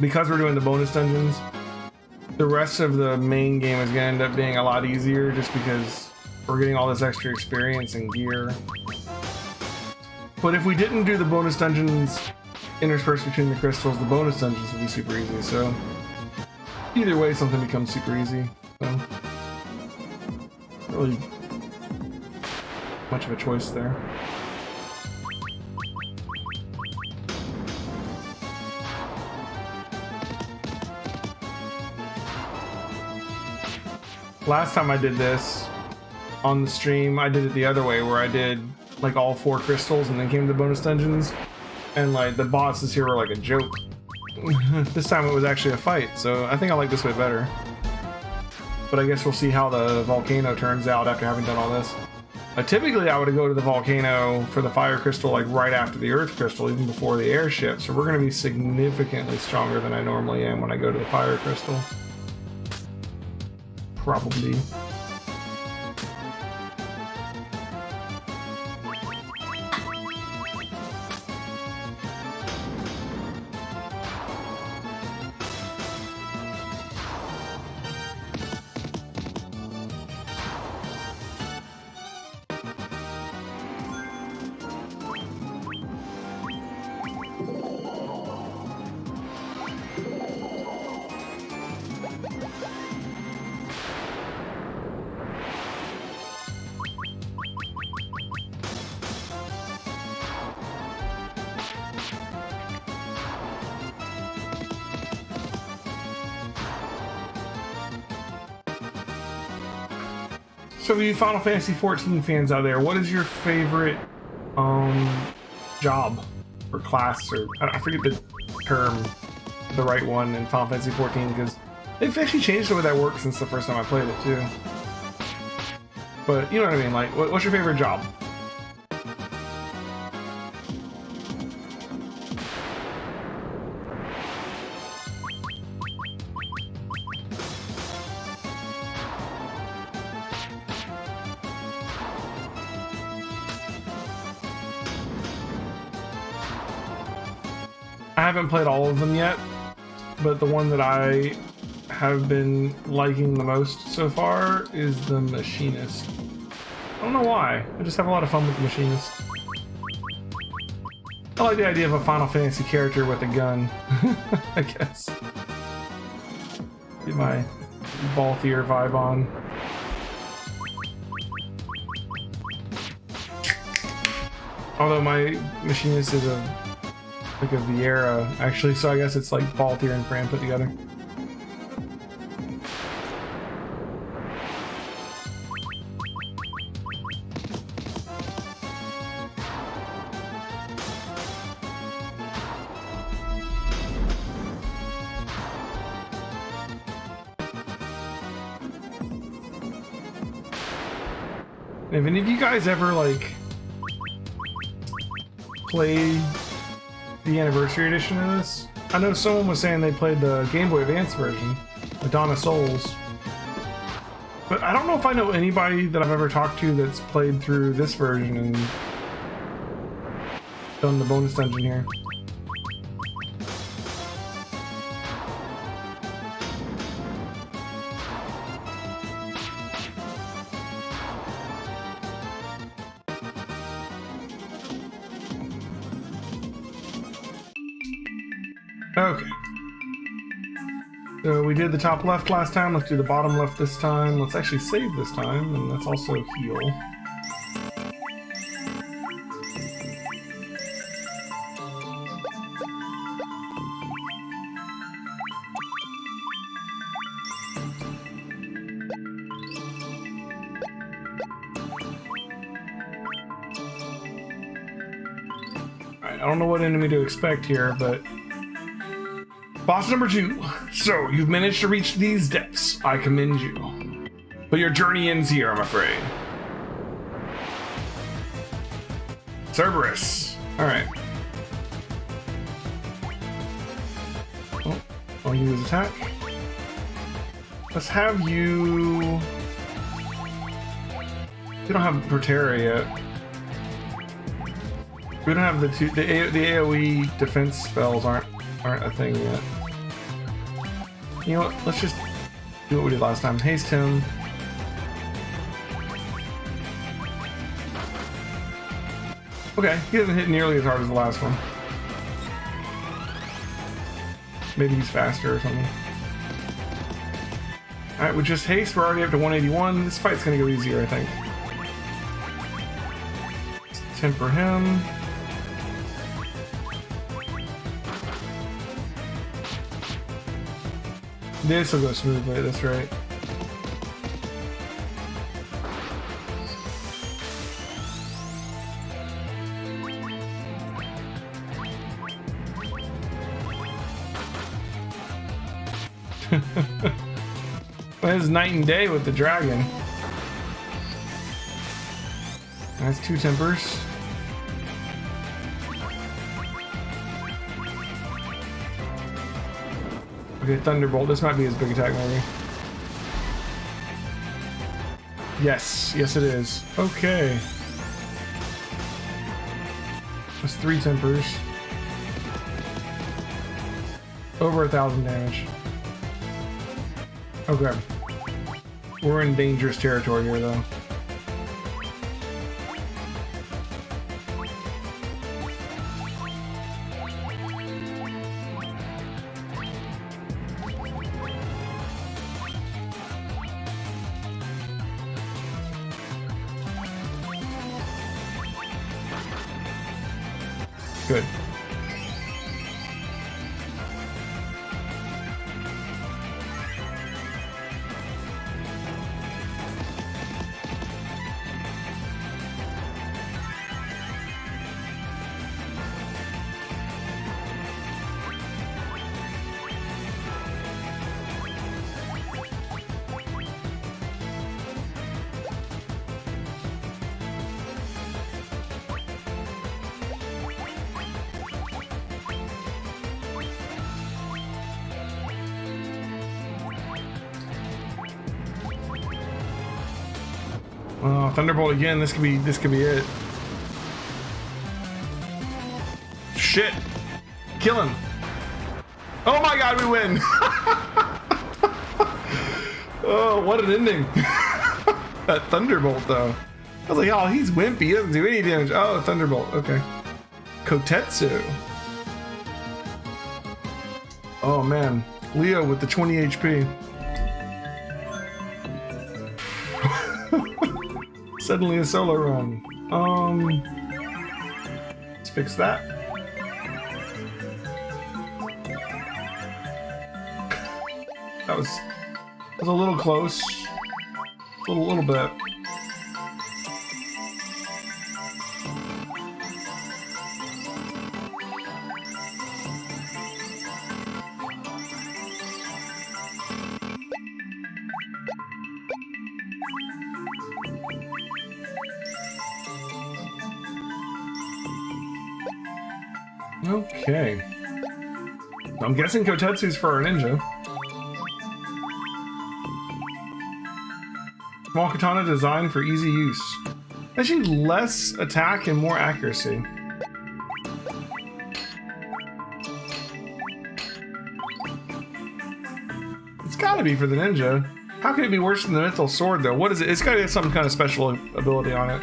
because we're doing the bonus dungeons, the rest of the main game is going to end up being a lot easier just because we're getting all this extra experience and gear. But if we didn't do the bonus dungeons interspersed between the crystals, the bonus dungeons would be super easy. So either way, something becomes super easy. So really much of a choice there. Last time I did this on the stream, I did it the other way, where I did like all 4 crystals and then came to the bonus dungeons, and like the bosses here were like a joke. This time it was actually a fight, so I think I like this way better. But I guess we'll see how the volcano turns out after having done all this. Typically I would go to the volcano for the fire crystal like right after the earth crystal, even before the airship, so we're going to be significantly stronger than I normally am when I go to the fire crystal. Probably. So you Final Fantasy 14 fans out there, what is your favorite job or class, or I forget the term, the right one in Final Fantasy 14, because they've actually changed the way that works since the first time I played it too. But you know what I mean, like what's your favorite job? I haven't played all of them yet, but the one that I have been liking the most so far is the Machinist. I don't know why, I just have a lot of fun with the Machinist. I like the idea of a Final Fantasy character with a gun, I guess. Get my Balthier vibe on. Although my Machinist is like a Vieira, actually, so I guess it's like Balthier and Fran put together. Have any of you guys ever like played the anniversary edition of this? I know someone was saying they played the Game Boy Advance version, Madonna Souls. But I don't know if I know anybody that I've ever talked to that's played through this version and done the bonus dungeon here. Okay. So we did the top left last time, let's do the bottom left this time. Let's actually save this time, and let's also heal. Alright, I don't know what enemy to expect here, but boss number 2. So, you've managed to reach these depths. I commend you. But your journey ends here, I'm afraid. Cerberus. Alright. Oh, I'll use attack. Let's have you... We don't have Proterra yet. We don't have the AoE defense spells aren't a thing yet. You know what? Let's just do what we did last time. Haste him. Okay, he doesn't hit nearly as hard as the last one. Maybe he's faster or something. Alright, with just haste, we're already up to 181. This fight's gonna go easier, I think. Let's temper him. This will go smoothly at this rate. Well, it's night and day with the dragon. That's 2 tempers. Okay, Thunderbolt. This might be his big attack, maybe. Yes, yes it is. Okay. That's 3 tempers. Over 1,000 damage. Okay. We're in dangerous territory here, though. Good. Thunderbolt again. This could be it. Shit! Kill him! Oh my god, we win! Oh, what an ending! That Thunderbolt, though. I was like, oh, he's wimpy. He doesn't do any damage. Oh, Thunderbolt. Okay. Kotetsu. Oh man, Leo with the 20 HP. Suddenly a solo run. Let's fix that. That was a little close. A little bit. Okay. I'm guessing Kotetsu's for our ninja. Small katana designed for easy use. Actually, less attack and more accuracy. It's gotta be for the ninja. How could it be worse than the Mythal Sword, though? What is it? It's gotta have some kind of special ability on it.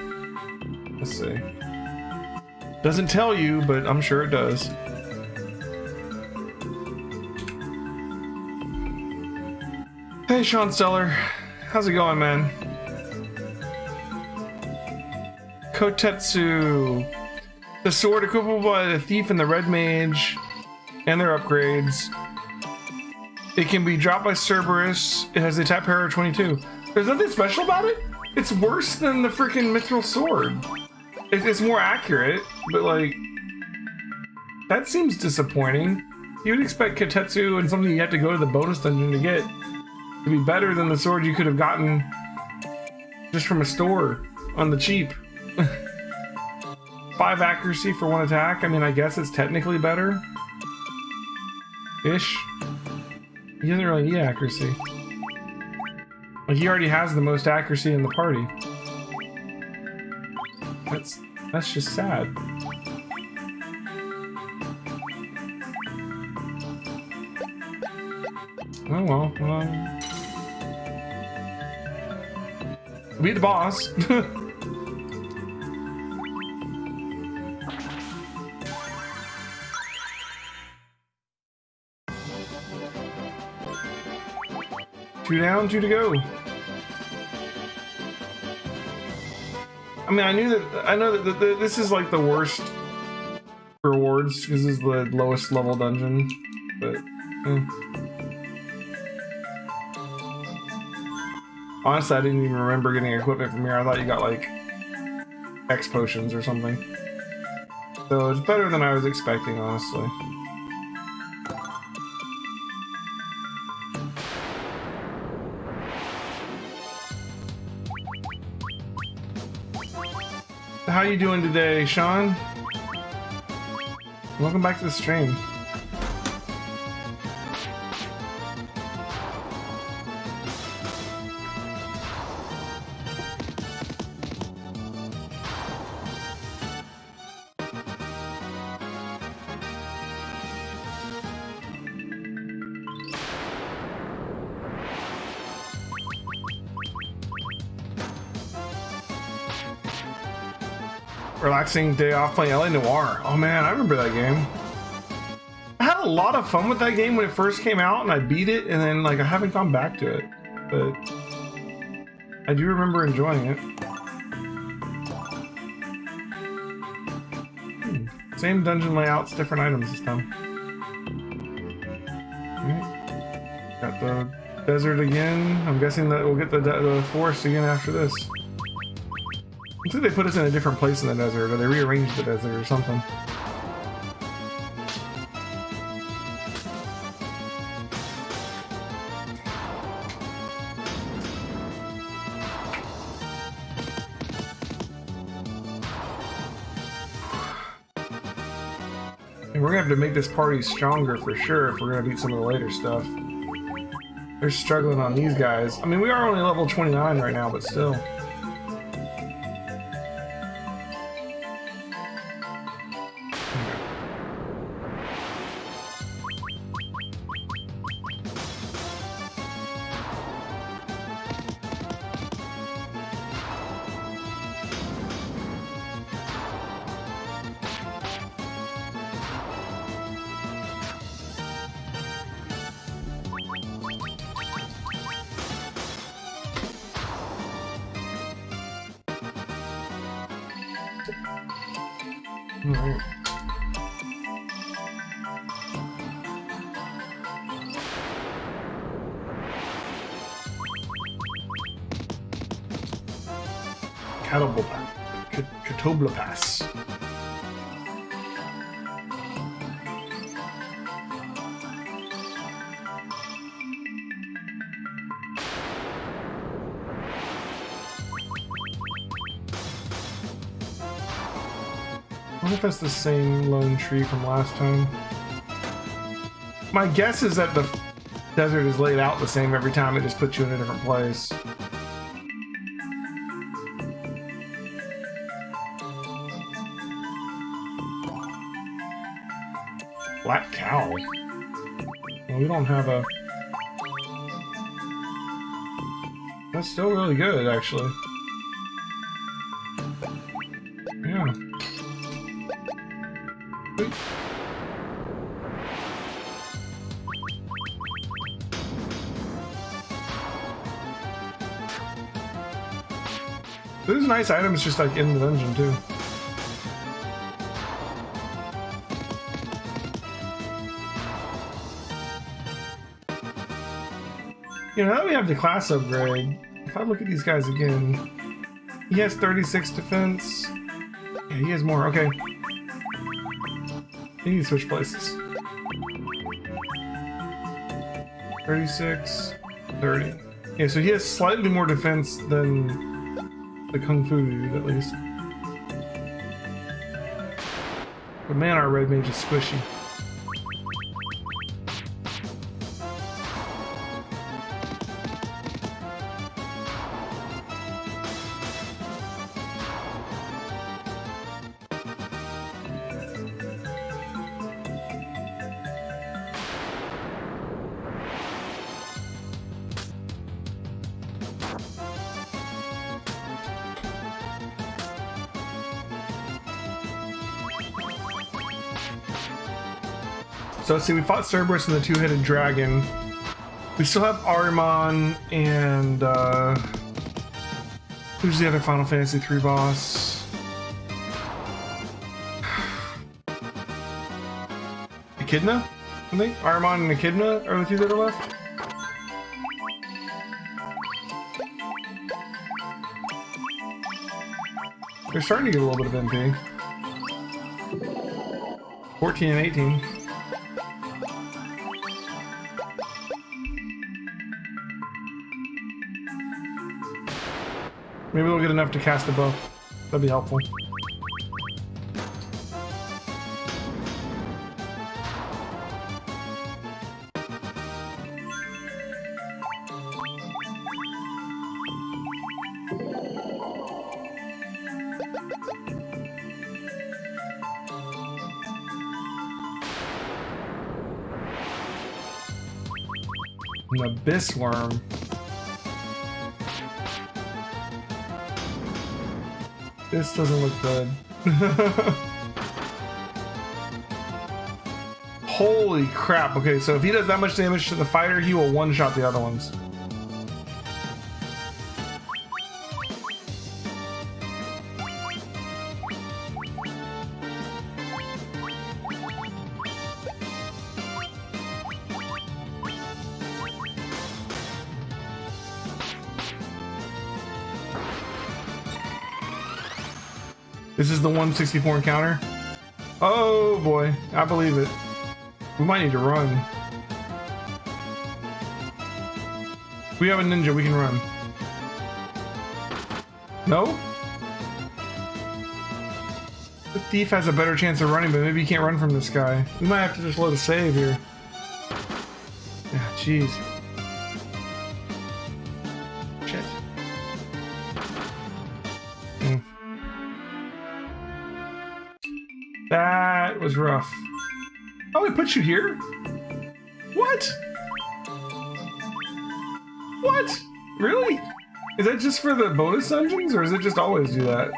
Let's see. Doesn't tell you, but I'm sure it does. Hey, Sean Stellar. How's it going, man? Kotetsu. The sword equipable by the Thief and the Red Mage, and their upgrades. It can be dropped by Cerberus. It has the attack power of 22. There's nothing special about it? It's worse than the freaking Mithril Sword. It's more accurate, but like, that seems disappointing. You would expect Kotetsu and something you have to go to the bonus dungeon to get to be better than the sword you could have gotten just from a store on the cheap. 5 accuracy for 1 attack. I mean, I guess it's technically better. Ish. He doesn't really need accuracy. Like, he already has the most accuracy in the party. That's just sad. Oh well. Beat the boss. Two down, two to go. I mean, I know that this is like the worst rewards because this is the lowest level dungeon, but honestly, I didn't even remember getting equipment from here. I thought you got like X potions or something. So it's better than I was expecting, honestly. How you doing today, Sean? Welcome back to the stream. Relaxing day off playing LA Noire. Oh man, I remember that game. I had a lot of fun with that game when it first came out, and I beat it, and then like I haven't gone back to it, but I do remember enjoying it. Same dungeon layouts, different items this time. Right. Got the desert again. I'm guessing that we'll get the forest again after this. I think they put us in a different place in the desert, or they rearranged the desert or something. And we're gonna have to make this party stronger for sure if we're gonna beat some of the later stuff. They're struggling on these guys. I mean, we are only level 29 right now, but still. Alright. Catobla Pass. I wonder if that's the same lone tree from last time. My guess is that the desert is laid out the same every time, it just puts you in a different place. Black cow? Well, we don't have a... That's still really good, actually. Yeah. Sweet. There's nice items just like in the dungeon too. You know, now that we have the class upgrade, if I look at these guys again, he has 36 defense. Yeah, he has more. Okay. We need to switch places. 36, 30. Yeah, so he has slightly more defense than the Kung Fu dude, at least. But man, our red mage is squishy. So let's see, we fought Cerberus and the two-headed dragon. We still have Ahriman and who's the other Final Fantasy III boss? Echidna? I think Ahriman and Echidna are the two that are left. They're starting to get a little bit of MP. 14 and 18. Maybe we'll get enough to cast a buff. That'd be helpful. An abyss worm. This doesn't look good. Holy crap. Okay, so if he does that much damage to the fighter, he will one-shot the other ones. This is the 164 encounter. Oh boy, I believe it. We might need to run. We have a ninja, we can run. No? The thief has a better chance of running, but maybe he can't run from this guy. We might have to just load a save here. Yeah, jeez. Shit. That was rough. Oh, it puts you here? What? What? Really? Is that just for the bonus dungeons, or does it just always do that?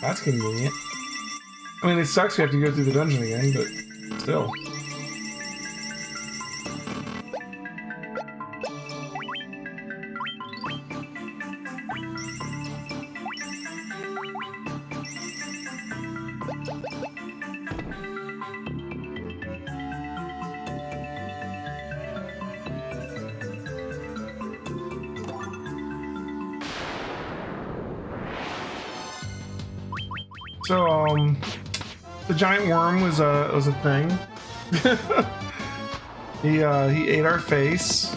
That's convenient. I mean, it sucks we have to go through the dungeon again, but still. So, the giant worm was a thing. He ate our face.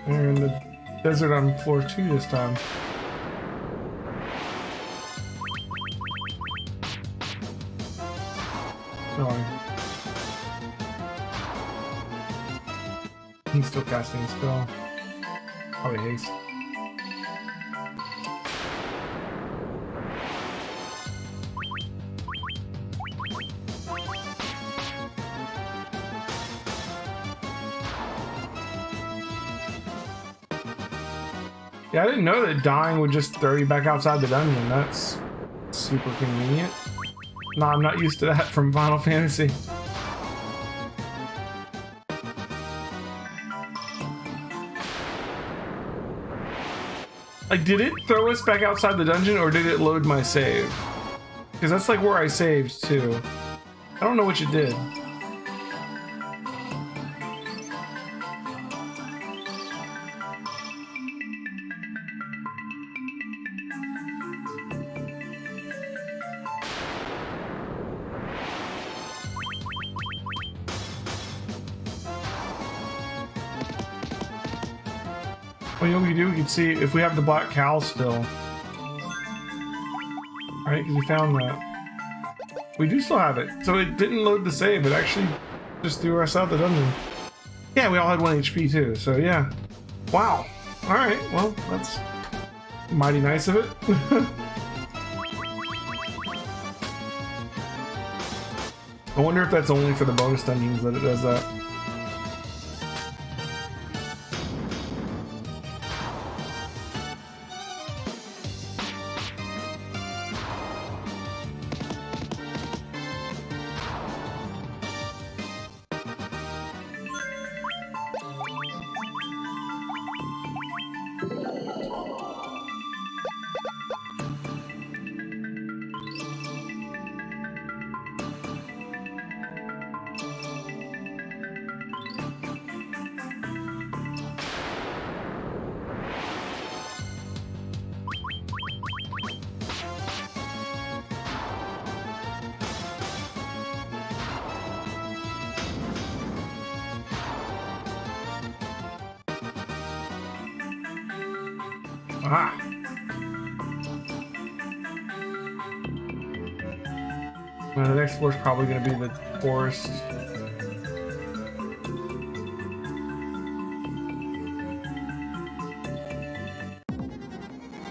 We're in the desert on floor 2 this time. No. He's still casting a spell. Probably haste. Yeah, I didn't know that dying would just throw you back outside the dungeon. That's super convenient. No, I'm not used to that from Final Fantasy. Like, did it throw us back outside the dungeon, or did it load my save? Because that's like where I saved too. I don't know which it did. Well, you know what we can do? We can see if we have the black cow still. Right, because we found that. We do still have it. So it didn't load the save. It actually just threw us out the dungeon. Yeah, we all had 1 HP too, so yeah. Wow. Alright, well, that's mighty nice of it. I wonder if that's only for the bonus dungeons that it does that. Aha! Well, the next floor is probably going to be the forest.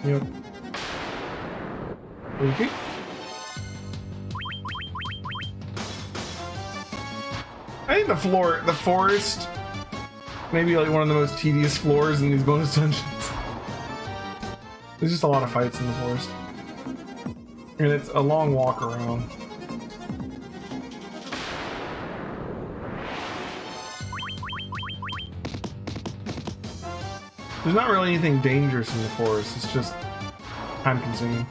Yep. Okay. I think the forest, maybe like one of the most tedious floors in these bonus dungeons. There's just a lot of fights in the forest. And it's a long walk around. There's not really anything dangerous in the forest, it's just time consuming.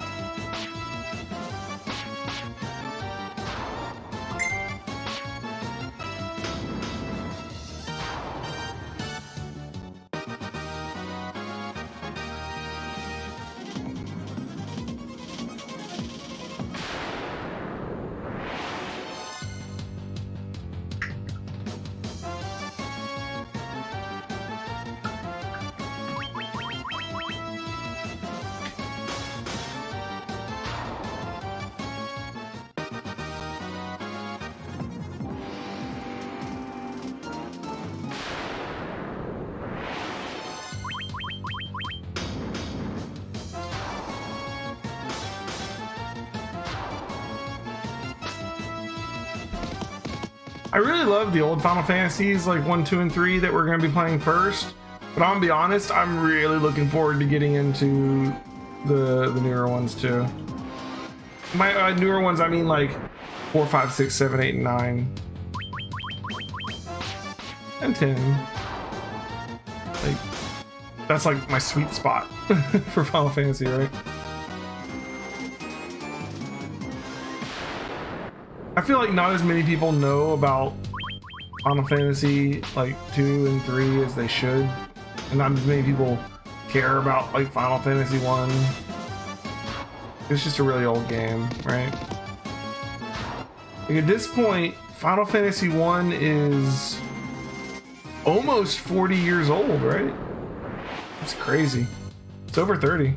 I really love the old Final Fantasies, like 1, 2, and 3 that we're going to be playing first. But I'm gonna be honest, I'm really looking forward to getting into the newer ones too. My newer ones, I mean like 4, 5, 6, 7, 8, and 9. And 10. Like, that's like my sweet spot for Final Fantasy, right? I feel like not as many people know about Final Fantasy like 2 and 3 as they should, and not as many people care about like Final Fantasy 1. It's just a really old game, right? Like, at this point, Final Fantasy 1 is almost 40 years old, right? That's crazy. It's over 30.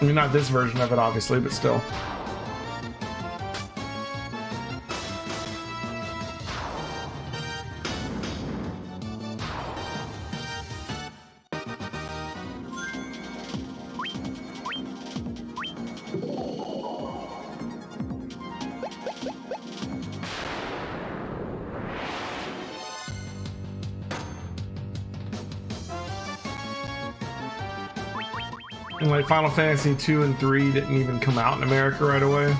I mean, not this version of it, obviously, but still. And like Final Fantasy 2 and 3 didn't even come out in America right away.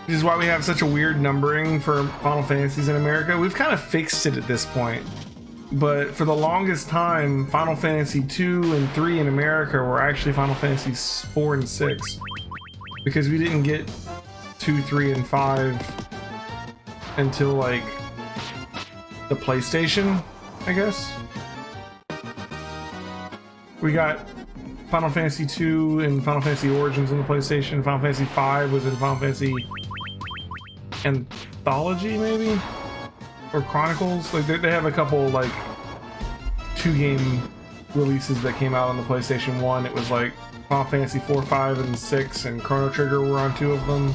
Which is why we have such a weird numbering for Final Fantasies in America. We've kind of fixed it at this point. But for the longest time, Final Fantasy 2 and 3 in America were actually Final Fantasies 4 and 6. Because we didn't get 2, 3, and 5 until like the PlayStation, I guess. We got Final Fantasy 2 and Final Fantasy Origins on the PlayStation. Final Fantasy 5 was in Final Fantasy Anthology, maybe? Or Chronicles? Like they have a couple like 2-game releases that came out on the PlayStation 1. It was like Final Fantasy 4, 5, and 6, and Chrono Trigger were on 2 of them.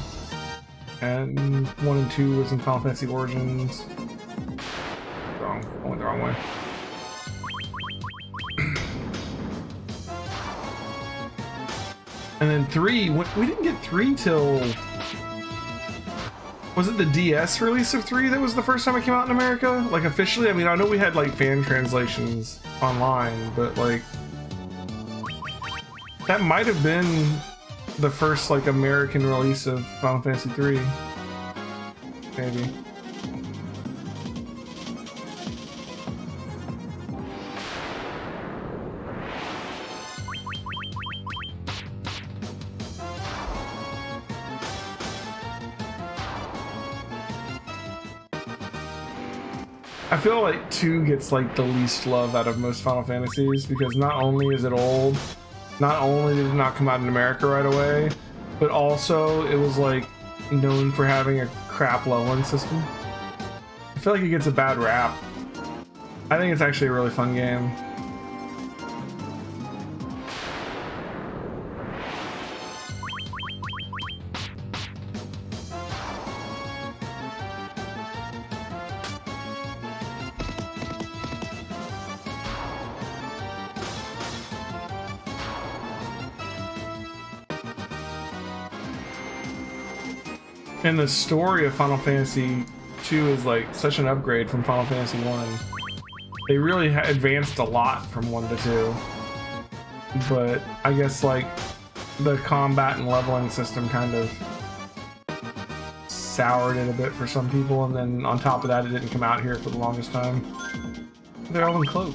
And 1 and 2 was in Final Fantasy Origins. Wrong. I went the wrong way. And then 3, we didn't get 3 till... Was it the DS release of 3 that was the first time it came out in America? Like, officially? I mean, I know we had, like, fan translations online, but, like... That might have been the first, like, American release of Final Fantasy 3. Maybe. I feel like 2 gets like the least love out of most Final Fantasies because not only is it old, not only did it not come out in America right away, but also it was like known for having a crap leveling system. I feel like it gets a bad rap. I think it's actually a really fun game. And the story of Final Fantasy 2 is like such an upgrade from Final Fantasy 1. They really advanced a lot from 1 to 2. But I guess like the combat and leveling system kind of soured it a bit for some people, and then on top of that it didn't come out here for the longest time. They're all in Cloak.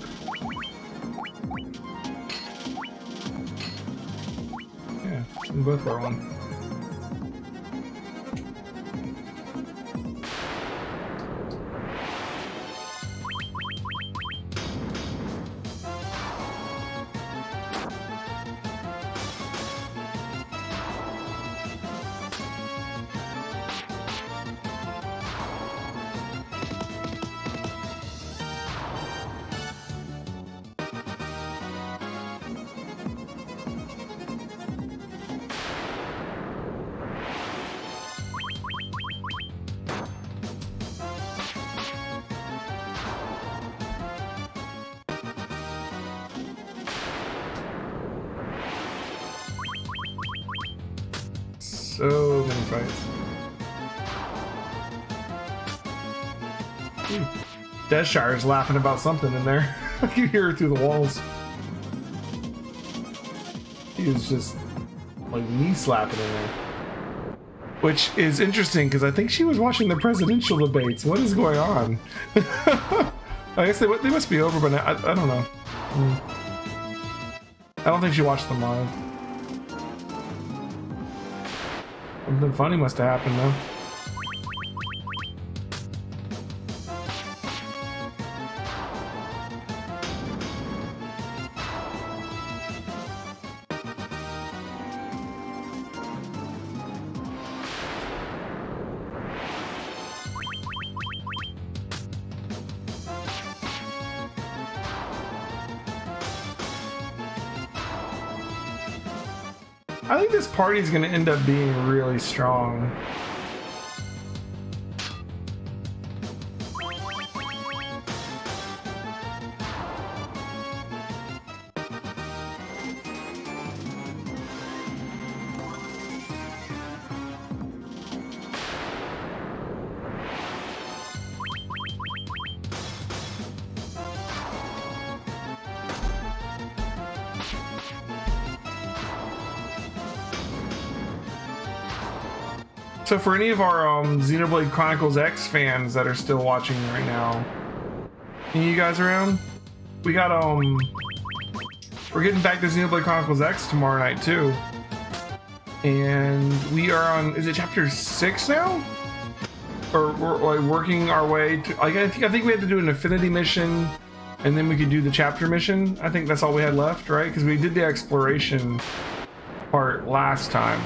Yeah, we both are one. So many fights. Deathshire's laughing about something in there. I can hear her through the walls. He was just like knee slapping in there. Which is interesting because I think she was watching the presidential debates. What is going on? I guess they must be over, but I don't know. I don't think she watched them live. Something funny must have happened though. I think this party's gonna end up being really strong. So for any of our Xenoblade Chronicles X fans that are still watching right now, any of you guys around? We got we're getting back to Xenoblade Chronicles X tomorrow night too, and we are on, is it chapter 6 now? Or we're like working our way to, like, I think we had to do an affinity mission, and then we could do the chapter mission. I think that's all we had left, right? Because we did the exploration part last time.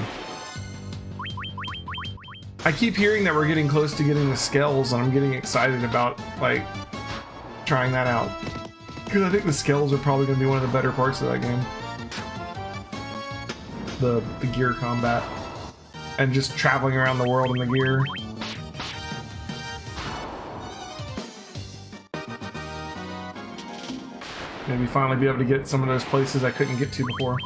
I keep hearing that we're getting close to getting the Skells, and I'm getting excited about, like, trying that out. Because I think the Skells are probably going to be one of the better parts of that game. the gear combat and just traveling around the world in the gear. Maybe finally be able to get some of those places I couldn't get to before.